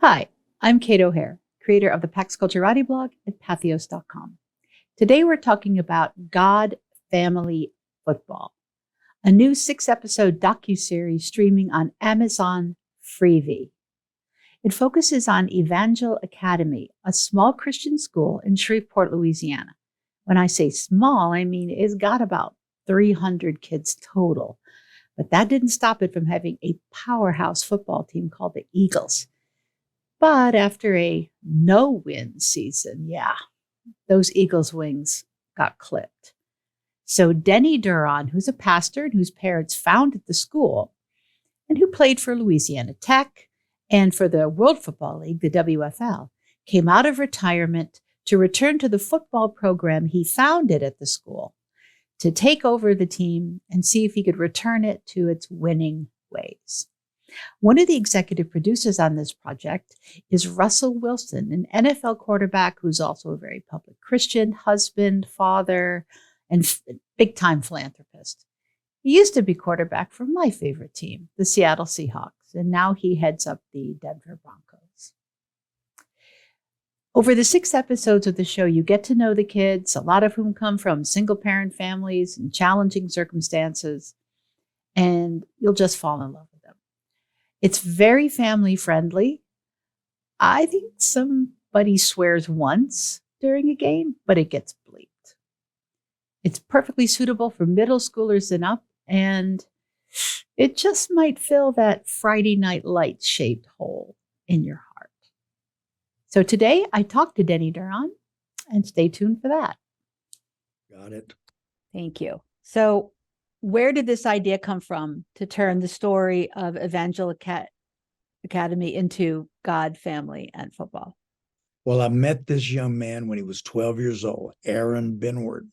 Hi, I'm Kate O'Hare, creator of the Pax Culturati blog at pathos.com. Today we're talking about God Family Football, a new 6-episode docuseries streaming on Amazon Freevee. It focuses on Evangel Academy, a small Christian school in Shreveport, Louisiana. When I say small, I mean it's got about 300 kids total. But that didn't stop it from having a powerhouse football team called the Eagles. But after a no-win season, those Eagles' wings got clipped. So Denny Duron, who's a pastor and whose parents founded the school and who played for Louisiana Tech and for the World Football League, the WFL, came out of retirement to return to the football program he founded at the school to take over the team and see if he could return it to its winning ways. One of the executive producers on this project is Russell Wilson, an NFL quarterback who's also a very public Christian, husband, father, and big-time philanthropist. He used to be quarterback for my favorite team, the Seattle Seahawks, and now he heads up the Denver Broncos. Over the 6 episodes of the show, you get to know the kids, a lot of whom come from single-parent families and challenging circumstances, and you'll just fall in love with them. It's very family friendly. I think somebody swears once during a game, but it gets bleeped. It's perfectly suitable for middle schoolers and up, and it just might fill that Friday Night Lights shaped hole in your heart. So today I talked to Denny Duron, and stay tuned for that. Got it. Thank you. So where did this idea come from to turn the story of Evangel Academy into God, family, and football? Well, I met this young man when he was 12 years old, Aaron Benward,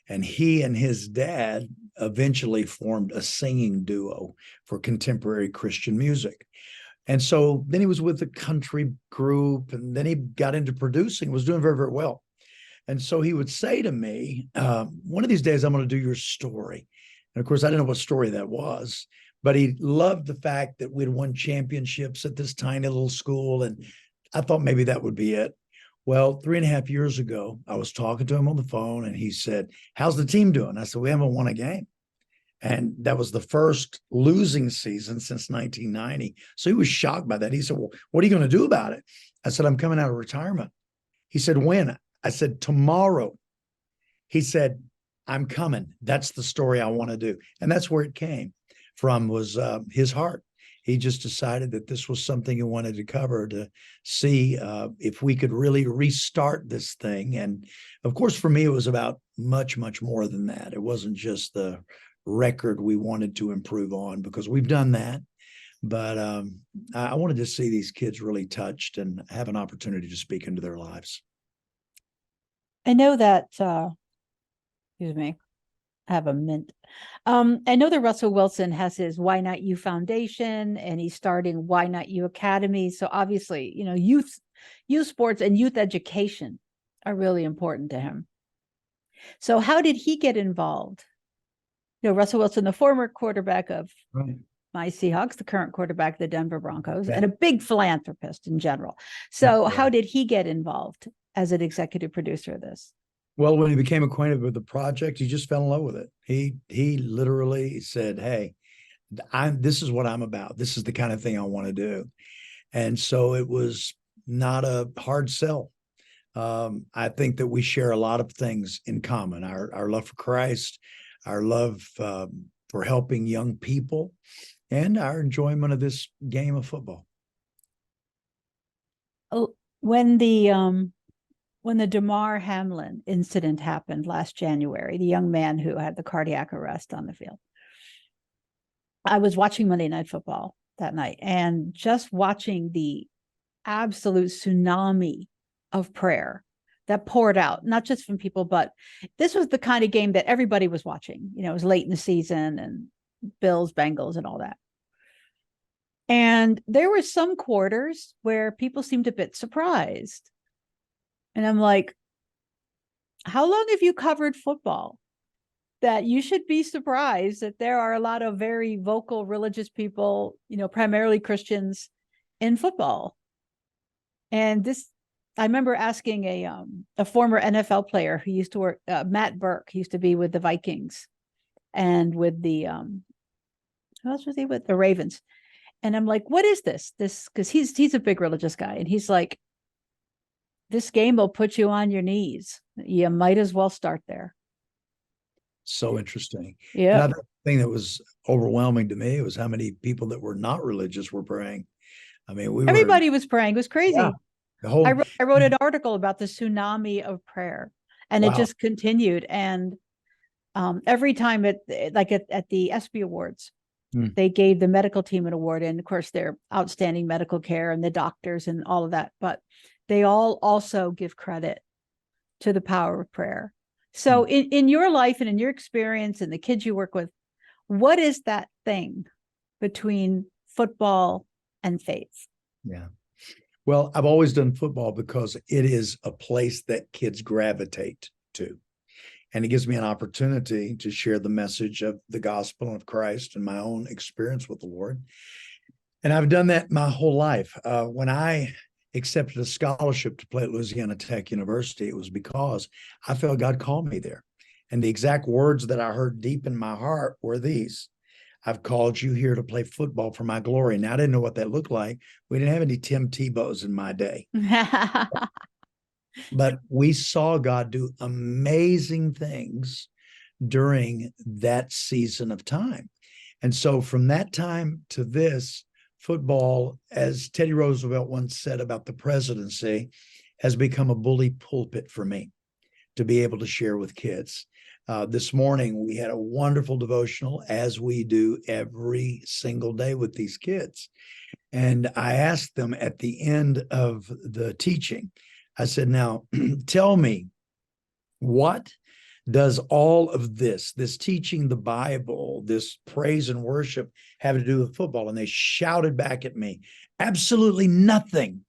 and he and his dad eventually formed a singing duo for contemporary Christian music. And so then he was with a country group, and then he got into producing, was doing very, very well. And so he would say to me, one of these days, I'm going to do your story. And of course, I didn't know what story that was, but he loved the fact that we'd won championships at this tiny little school. And I thought maybe that would be it. Well, 3.5 years ago, I was talking to him on the phone and he said, "How's the team doing?" I said, "We haven't won a game." And that was the first losing season since 1990. So he was shocked by that. He said, "Well, what are you going to do about it?" I said, "I'm coming out of retirement." He said, "When?" I said, "Tomorrow." He said, "I'm coming. That's the story I want to do." And that's where it came from, was his heart. He just decided that this was something he wanted to cover, to see if we could really restart this thing. And of course, for me, it was about much, much more than that. It wasn't just the record we wanted to improve on, because we've done that. But I wanted to see these kids really touched and have an opportunity to speak into their lives. I know that, excuse me, I have a mint. I know that Russell Wilson has his Why Not You Foundation, and he's starting Why Not You Academy. So obviously, youth sports and youth education are really important to him. So how did he get involved? Russell Wilson, the former quarterback of my Seahawks, the current quarterback of the Denver Broncos, and a big philanthropist in general. So how did he get involved as an executive producer of this? Well, when he became acquainted with the project, he just fell in love with it. He literally said, "Hey, this is what I'm about. This is the kind of thing I want to do." And so it was not a hard sell. I think that we share a lot of things in common: our love for Christ, our love for helping young people, and our enjoyment of this game of football. When the Damar Hamlin incident happened last January, the young man who had the cardiac arrest on the field, I was watching Monday Night Football that night, and just watching the absolute tsunami of prayer that poured out, not just from people, but this was the kind of game that everybody was watching. It was late in the season, and Bills, Bengals, and all that. And there were some quarters where people seemed a bit surprised. And I'm like, how long have you covered football that you should be surprised that there are a lot of very vocal religious people, primarily Christians, in football? And I remember asking a former NFL player who used to work, Matt Burke, he used to be with the Vikings and with the who else was he with? The Ravens. And I'm like, what is this? Because he's a big religious guy, and he's like, this game will put you on your knees. You might as well start there. So interesting. Yeah. Another thing that was overwhelming to me was how many people that were not religious were praying. I mean, Everybody was praying. It was crazy. Yeah, the whole I wrote an article about the tsunami of prayer, and it just continued. And every time at the ESPY Awards, they gave the medical team an award, and of course their outstanding medical care and the doctors and all of that. But they all also give credit to the power of prayer. So in your life and in your experience and the kids you work with, what is that thing between football and faith? Yeah. Well, I've always done football because it is a place that kids gravitate to. And it gives me an opportunity to share the message of the gospel of Christ and my own experience with the Lord. And I've done that my whole life. When I accepted a scholarship to play at Louisiana Tech University, it was because I felt God called me there. And the exact words that I heard deep in my heart were these: I've called you here to play football for my glory. Now, I didn't know what that looked like. We didn't have any Tim Tebows in my day. But we saw God do amazing things during that season of time. And so from that time to this, football, as Teddy Roosevelt once said about the presidency, has become a bully pulpit for me to be able to share with kids. This morning, we had a wonderful devotional, as we do every single day with these kids. And I asked them at the end of the teaching, I said, now tell me, what does all of this teaching the Bible, this praise and worship have to do with football? And they shouted back at me, absolutely nothing.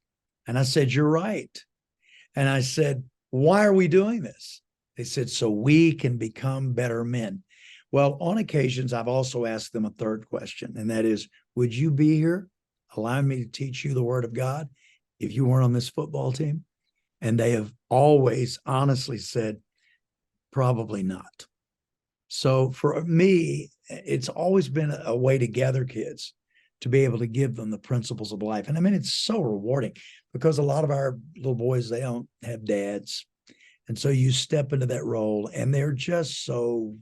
And I said, you're right. And I said, why are we doing this? They said, so we can become better men. Well, on occasions, I've also asked them a third question, and that is, would you be here allowing me to teach you the word of God if you weren't on this football team? And they have always honestly said, probably not. So for me, it's always been a way to gather kids, to be able to give them the principles of life. And I mean, it's so rewarding because a lot of our little boys, they don't have dads. And so you step into that role and they're just so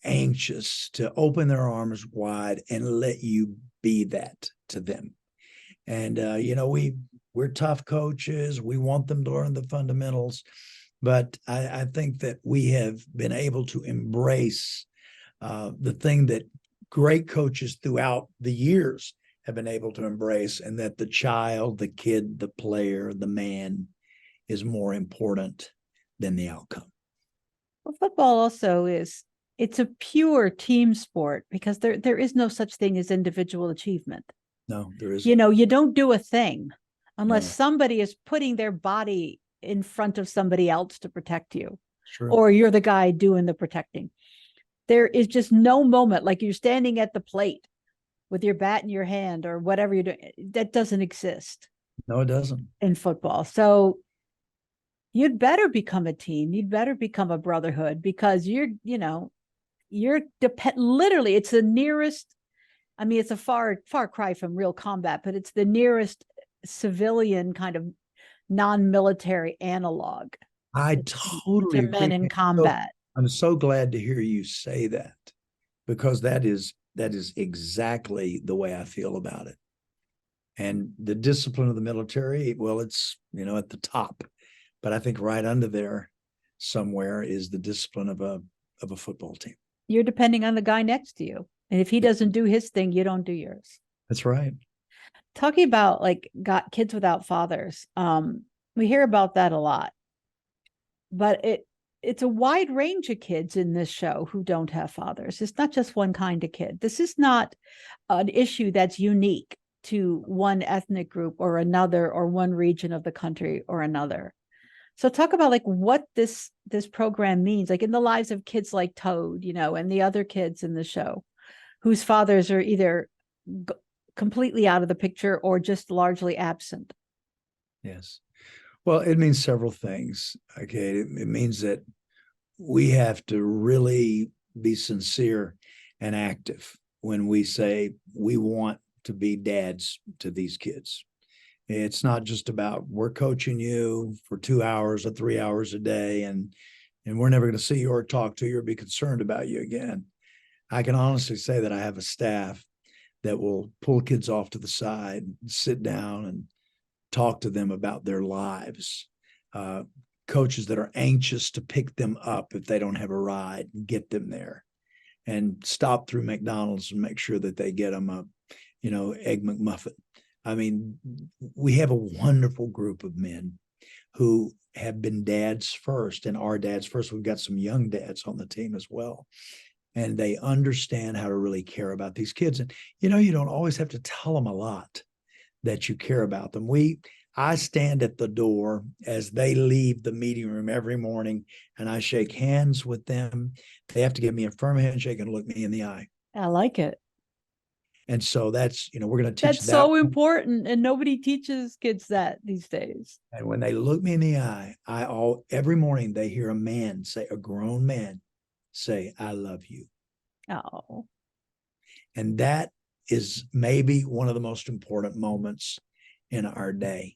anxious to open their arms wide and let you be that to them. And, we're tough coaches. We want them to learn the fundamentals. But I think that we have been able to embrace the thing that great coaches throughout the years have been able to embrace, and that the child, the kid, the player, the man is more important than the outcome. Well, football also it's a pure team sport because there is no such thing as individual achievement. No, there isn't. You don't do a thing unless somebody is putting their body in front of somebody else to protect you. Sure. Or you're the guy doing the protecting. There is just no moment like you're standing at the plate with your bat in your hand or whatever you're doing. That doesn't exist. No, it doesn't. In football. So you'd better become a team. You'd better become a brotherhood because literally it's the nearest. I mean, it's a far cry from real combat, but it's the nearest civilian kind of non-military analog. I totally agree. Men in combat. I'm so glad to hear you say that, because that is exactly the way I feel about it. And the discipline of the military, well, it's, at the top, but I think right under there somewhere is the discipline of a football team. You're depending on the guy next to you. And if he doesn't do his thing, you don't do yours. That's right. Talking about got kids without fathers. We hear about that a lot, but it's a wide range of kids in this show who don't have fathers. It's not just one kind of kid. This is not an issue that's unique to one ethnic group or another, or one region of the country or another. So talk about what this program means, in the lives of kids like Toad, and the other kids in the show whose fathers are either completely out of the picture or just largely absent. Yes. Well, it means several things. Okay. It means that we have to really be sincere and active when we say we want to be dads to these kids. It's not just about we're coaching you for 2 hours or 3 hours a day and we're never going to see you or talk to you or be concerned about you again. I can honestly say that I have a staff that will pull kids off to the side, sit down and talk to them about their lives. Coaches that are anxious to pick them up if they don't have a ride and get them there, and stop through McDonald's and make sure that they get them a, Egg McMuffin. I mean, we have a wonderful group of men who have been dads first and are dads first. We've got some young dads on the team as well. And they understand how to really care about these kids. And, you don't always have to tell them a lot that you care about them. I stand at the door as they leave the meeting room every morning and I shake hands with them. They have to give me a firm handshake and look me in the eye. I like it. And so that's, we're going to teach That's that. so important. And nobody teaches kids that these days. And when they look me in the eye, every morning they hear a grown man say, I love you. Oh. And that is maybe one of the most important moments in our day.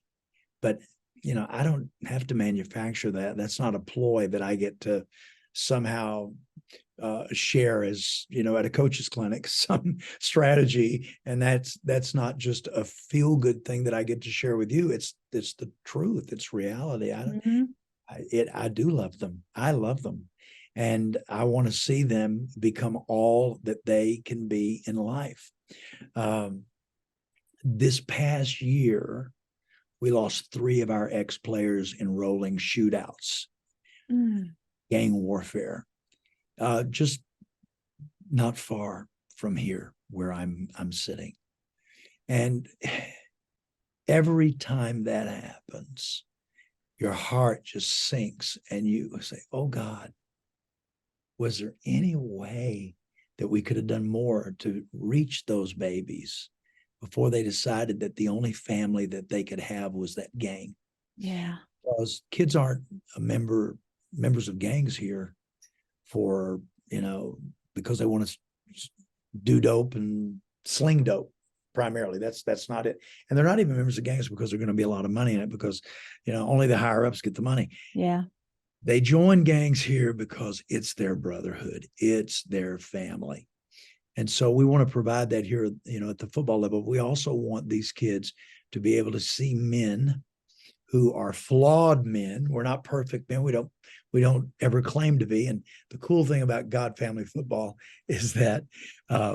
But, I don't have to manufacture that. That's not a ploy that I get to somehow share as, at a coach's clinic, some strategy. And that's not just a feel good thing that I get to share with you. It's the truth. It's reality. I do love them. I love them. And I want to see them become all that they can be in life. This past year, we lost 3 of our ex-players in rolling shootouts, gang warfare, just not far from here where I'm sitting. And every time that happens, your heart just sinks and you say, oh God, was there any way that we could have done more to reach those babies before they decided that the only family that they could have was that gang? Yeah. Because kids aren't members of gangs here for, because they want to do dope and sling dope primarily. That's not it. And they're not even members of gangs because there's going to be a lot of money in it because, only the higher ups get the money. Yeah. They join gangs here because it's their brotherhood. It's their family. And so we want to provide that here, at the football level. We also want these kids to be able to see men who are flawed men. We're not perfect men. We don't ever claim to be. And the cool thing about God Family Football is that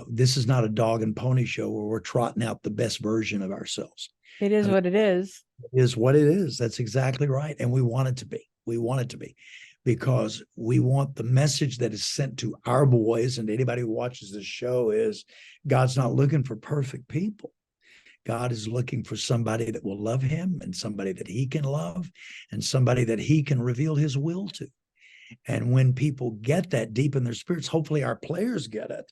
this is not a dog and pony show where we're trotting out the best version of ourselves. It is what it is. It is what it is. That's exactly right. And we want it to be. We want it to be, because we want the message that is sent to our boys and anybody who watches this show is God's not looking for perfect people. God is looking for somebody that will love him and somebody that he can love and somebody that he can reveal his will to. And when people get that deep in their spirits, hopefully our players get it,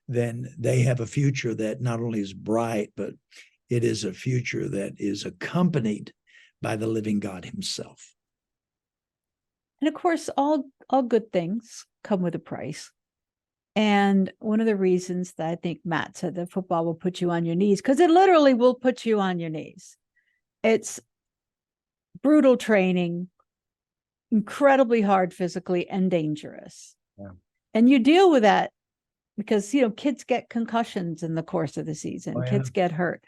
then they have a future that not only is bright, but it is a future that is accompanied by the living God himself. And of course, all good things come with a price. And one of the reasons that I think Matt said that football will put you on your knees, because it literally will put you on your knees. It's brutal training, incredibly hard physically and dangerous. Yeah. And you deal with that because, kids get concussions in the course of the season. Kids get hurt.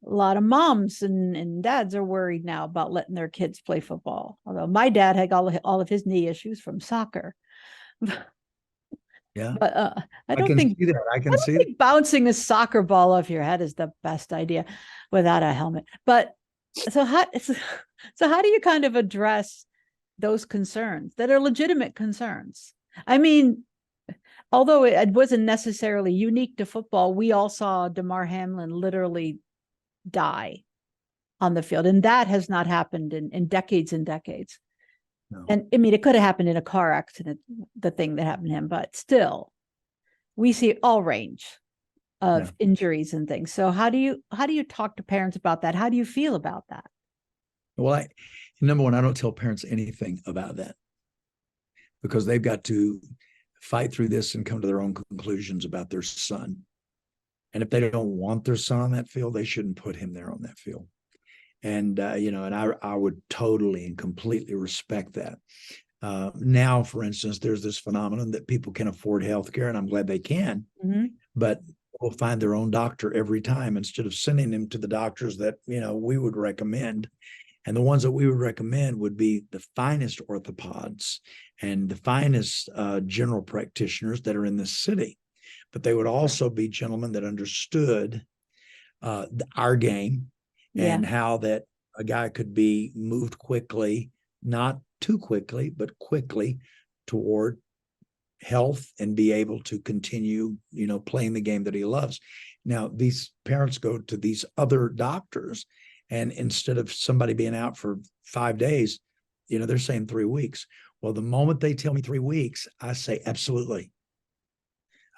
A lot of moms and dads are worried now about letting their kids play football. Although my dad had all of his knee issues from soccer. Yeah, but I don't can think see that. I can see that. Bouncing a soccer ball off your head is the best idea without a helmet. But so how do you kind of address those concerns that are legitimate concerns? I mean, although it wasn't necessarily unique to football, we all saw Damar Hamlin literally die on the field. And that has not happened in decades and decades. No. And I mean, it could have happened in a car accident, the thing that happened to him, but still, we see all range of injuries and things. So how do you talk to parents about that? How do you feel about that? Well, number one, I don't tell parents anything about that because they've got to fight through this and come to their own conclusions about their son. And if they don't want their son on that field, they shouldn't put him there on that field. And, and I would totally and completely respect that. Now, for instance, there's this phenomenon that people can afford healthcare, and I'm glad they can, but will find their own doctor every time instead of sending them to the doctors that, we would recommend. And the ones that we would recommend would be the finest orthopods and the finest general practitioners that are in the city. But they would also be gentlemen that understood our game and how that a guy could be moved quickly, not too quickly, but quickly toward health and be able to continue, playing the game that he loves. Now, these parents go to these other doctors, and instead of somebody being out for 5 days, they're saying 3 weeks. Well, the moment they tell me 3 weeks, I say, absolutely.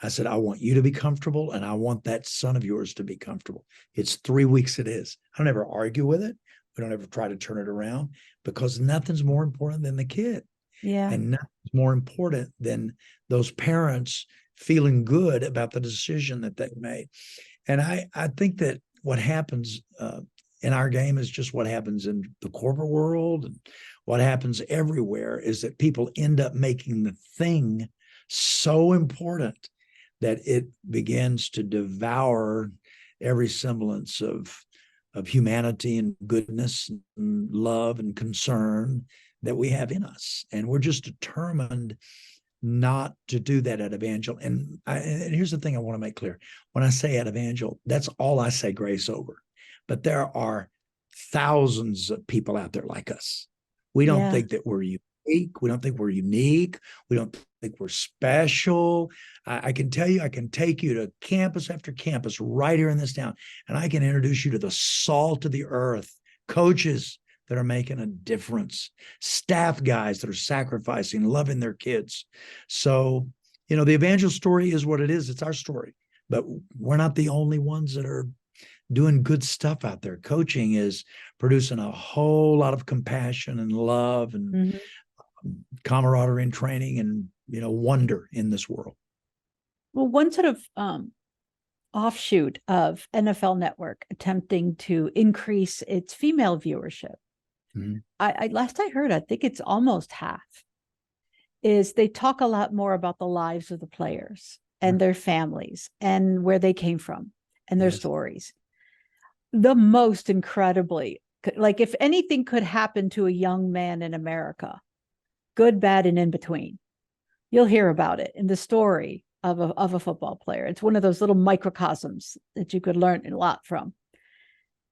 I said, I want you to be comfortable, and I want that son of yours to be comfortable. It's 3 weeks it is. I don't ever argue with it. We don't ever try to turn it around because nothing's more important than the kid. Yeah. And nothing's more important than those parents feeling good about the decision that they made. And I think that what happens in our game is just what happens in the corporate world and what happens everywhere is that people end up making the thing so important that it begins to devour every semblance of humanity and goodness and love and concern that we have in us. And we're just determined not to do that at Evangel. And here's the thing I want to make clear. When I say at Evangel, that's all I say grace over. But there are thousands of people out there like us. We don't think that we're unique. We don't think we're unique. We don't think we're special. I can tell you, I can take you to campus after campus right here in this town, and I can introduce you to the salt of the earth, coaches that are making a difference, staff guys that are sacrificing, loving their kids. So, the Evangel story is what it is. It's our story, but we're not the only ones that are doing good stuff out there. Coaching is producing a whole lot of compassion and love and camaraderie and training and, wonder in this world. Well, one sort of offshoot of NFL Network attempting to increase its female viewership. I last I heard, I think it's almost half, is they talk a lot more about the lives of the players and their families and where they came from and their stories. The most incredibly, like if anything could happen to a young man in America, good, bad, and in between, you'll hear about it in the story of a football player. It's one of those little microcosms that you could learn a lot from.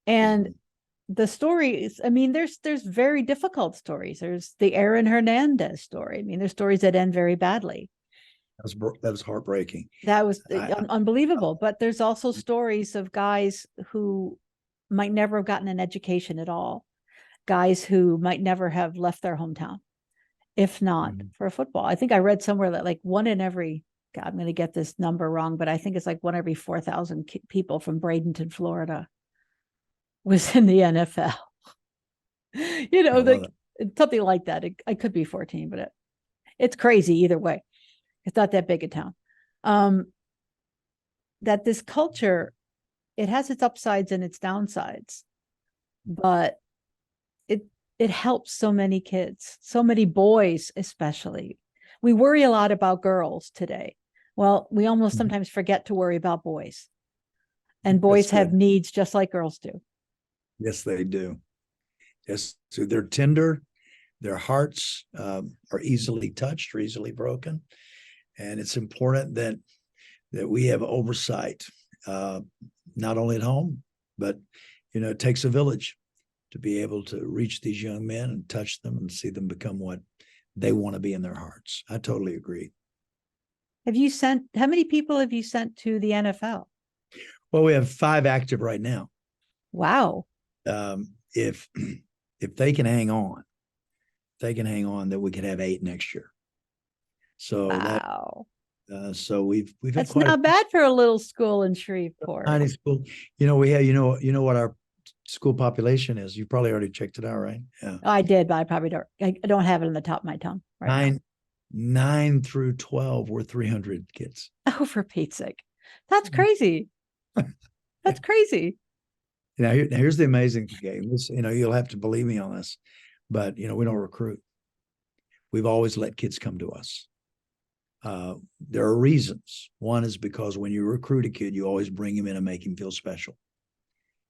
And the stories, I mean, there's very difficult stories. There's the Aaron Hernandez story. I mean, there's stories that end very badly. That was heartbreaking. That was unbelievable. But there's also stories of guys who might never have gotten an education at all. Guys who might never have left their hometown, if not for football. I think I read somewhere that like one in every, God, I'm going to get this number wrong, but I think it's like one every 4,000 people from Bradenton, Florida was in the NFL. Something like that. I could be 14, but it's crazy either way. It's not that big a town. That this culture, it has its upsides and its downsides, but it helps so many kids, so many boys, especially. We worry a lot about girls today. Well, we almost sometimes forget to worry about boys. And boys have needs just like girls do. Yes, they do. Yes, so they're tender. Their hearts are easily touched or easily broken. And it's important that we have oversight, not only at home, but, it takes a village to be able to reach these young men and touch them and see them become what they want to be in their hearts. I totally agree. How many people have you sent to the NFL? Well, we have 5 active right now. Wow. If they can hang on, then we could have 8 next year. So wow. So we've had That's quite not a bad for a little school in Shreveport. tiny school. We have, you know what our school population is. You probably already checked it out, right? Yeah. I did, but I probably don't. I don't have it on the top of my tongue right now. 9 through 12 were 300 kids. Oh, for Pete's sake. That's crazy. That's crazy. Now, here's the amazing thing. This, you'll have to believe me on this, but we don't recruit. We've always let kids come to us. There are reasons. One is because when you recruit a kid, you always bring him in and make him feel special.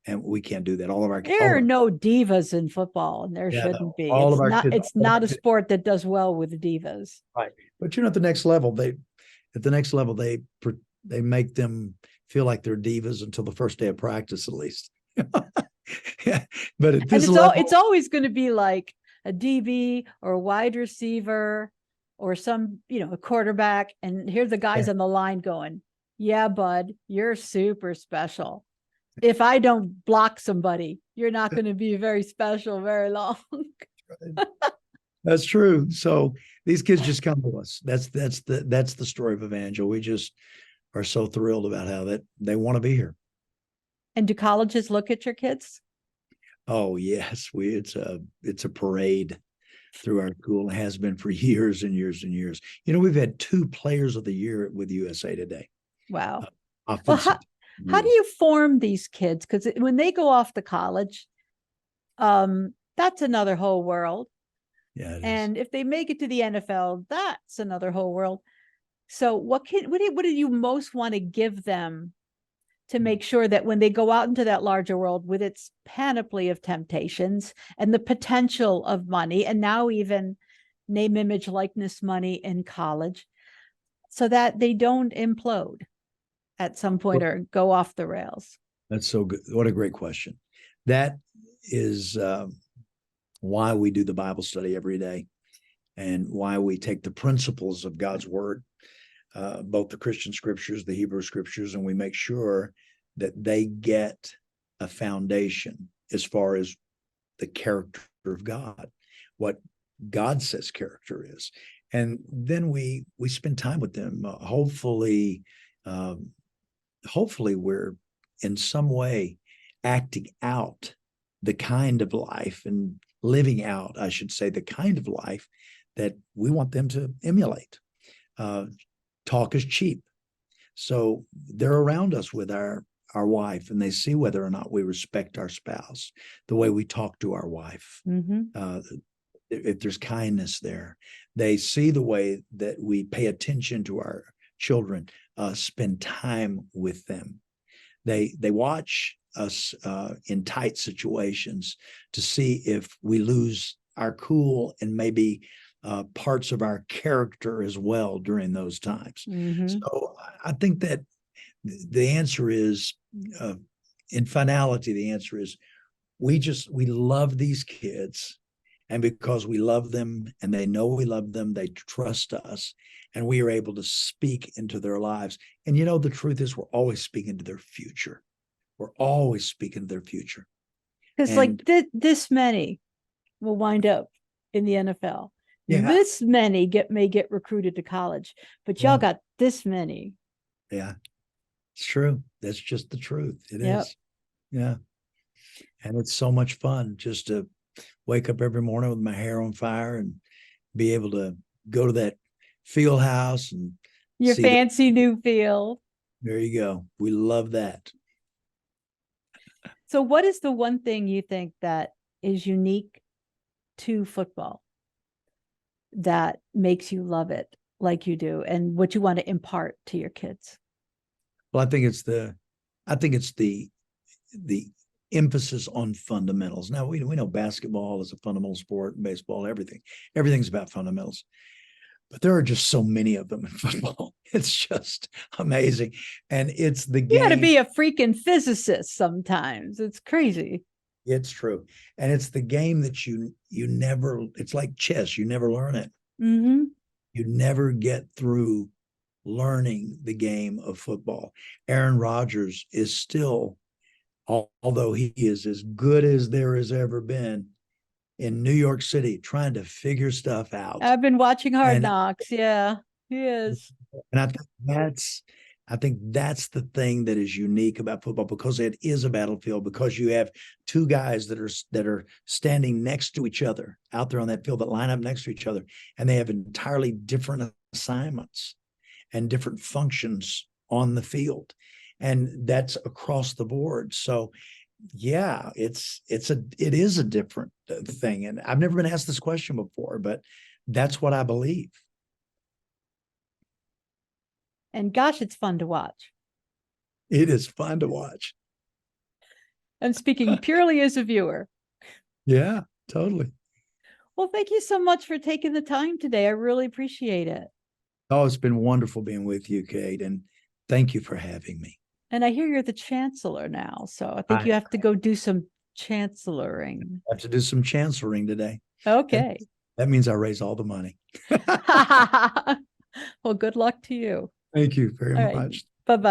And we can't do that. There are no divas in football, and there shouldn't be. All of our kids, it's not a sport that does well with divas. Right. But at the next level, they make them feel like they're divas until the first day of practice, at least. Yeah. But at this level, it's always going to be like a DB or a wide receiver or some, a quarterback. And here the guys on the line going, yeah, bud, you're super special. If I don't block somebody, you're not going to be very special very long. That's true. So these kids just come to us. That's the story of Evangel. We just are so thrilled about how that they want to be here. And do colleges look at your kids? Oh yes, it's a parade through our school. It has been for years and years and years. We've had 2 players of the year with USA Today. Wow. Well, how do you form these kids? Because when they go off to college, that's another whole world. Yeah. And if they make it to the NFL, that's another whole world. So what do you most want to give them to make sure that when they go out into that larger world with its panoply of temptations and the potential of money, and now even name, image, likeness money in college, so that they don't implode at some point or go off the rails? That's so good. What a great question. That is why we do the Bible study every day, and why we take the principles of God's word, both the Christian scriptures, the Hebrew scriptures, and we make sure that they get a foundation as far as the character of God, what God says character is. And then we spend time with them. Hopefully we're in some way acting out the kind of life and living out, I should say, the kind of life that we want them to emulate. Talk is cheap. So they're around us with our wife, and they see whether or not we respect our spouse, the way we talk to our wife. Mm-hmm. If there's kindness there, they see the way that we pay attention to our children, spend time with them. They watch us in tight situations to see if we lose our cool and maybe parts of our character as well during those times. Mm-hmm. So I think that the answer is, in finality, the answer is we love these kids. And because we love them and they know we love them, they trust us, and we are able to speak into their lives. And the truth is, we're always speaking to their future. We're always speaking to their future. Because this many will wind up in the NFL. Yeah. This many may get recruited to college, but y'all got this many. Yeah, it's true. That's just the truth. It is. Yeah. And it's so much fun just to wake up every morning with my hair on fire and be able to go to that field house and your fancy new field. There you go. We love that. So what is the one thing you think that is unique to football that makes you love it like you do, and what you want to impart to your kids? Well, I think it's the emphasis on fundamentals. Now we know basketball is a fundamental sport, baseball, everything's about fundamentals, but there are just so many of them in football. It's just amazing. And it's the game. You got to be a freaking physicist sometimes. It's crazy. It's true. And it's the game that you never, it's like chess. You never learn it. Mm-hmm. You never get through learning the game of football. Aaron Rodgers is still, although he is as good as there has ever been, in New York City trying to figure stuff out. I've been watching Hard Knocks. Yeah. He is. And I think that's the thing that is unique about football, because it is a battlefield, because you have two guys that are standing next to each other out there on that field, that line up next to each other, and they have entirely different assignments and different functions on the field. And that's across the board. So yeah, it is a different thing. And I've never been asked this question before, but that's what I believe. And gosh, it's fun to watch. It is fun to watch. I'm speaking purely as a viewer. Yeah, totally. Well, thank you so much for taking the time today. I really appreciate it. Oh, it's been wonderful being with you, Kate, and thank you for having me. And I hear you're the chancellor now, so I think you have to go do some chancelloring. I have to do some chancelloring today. Okay. That means I raise all the money. Well, good luck to you. Thank you very All right. much.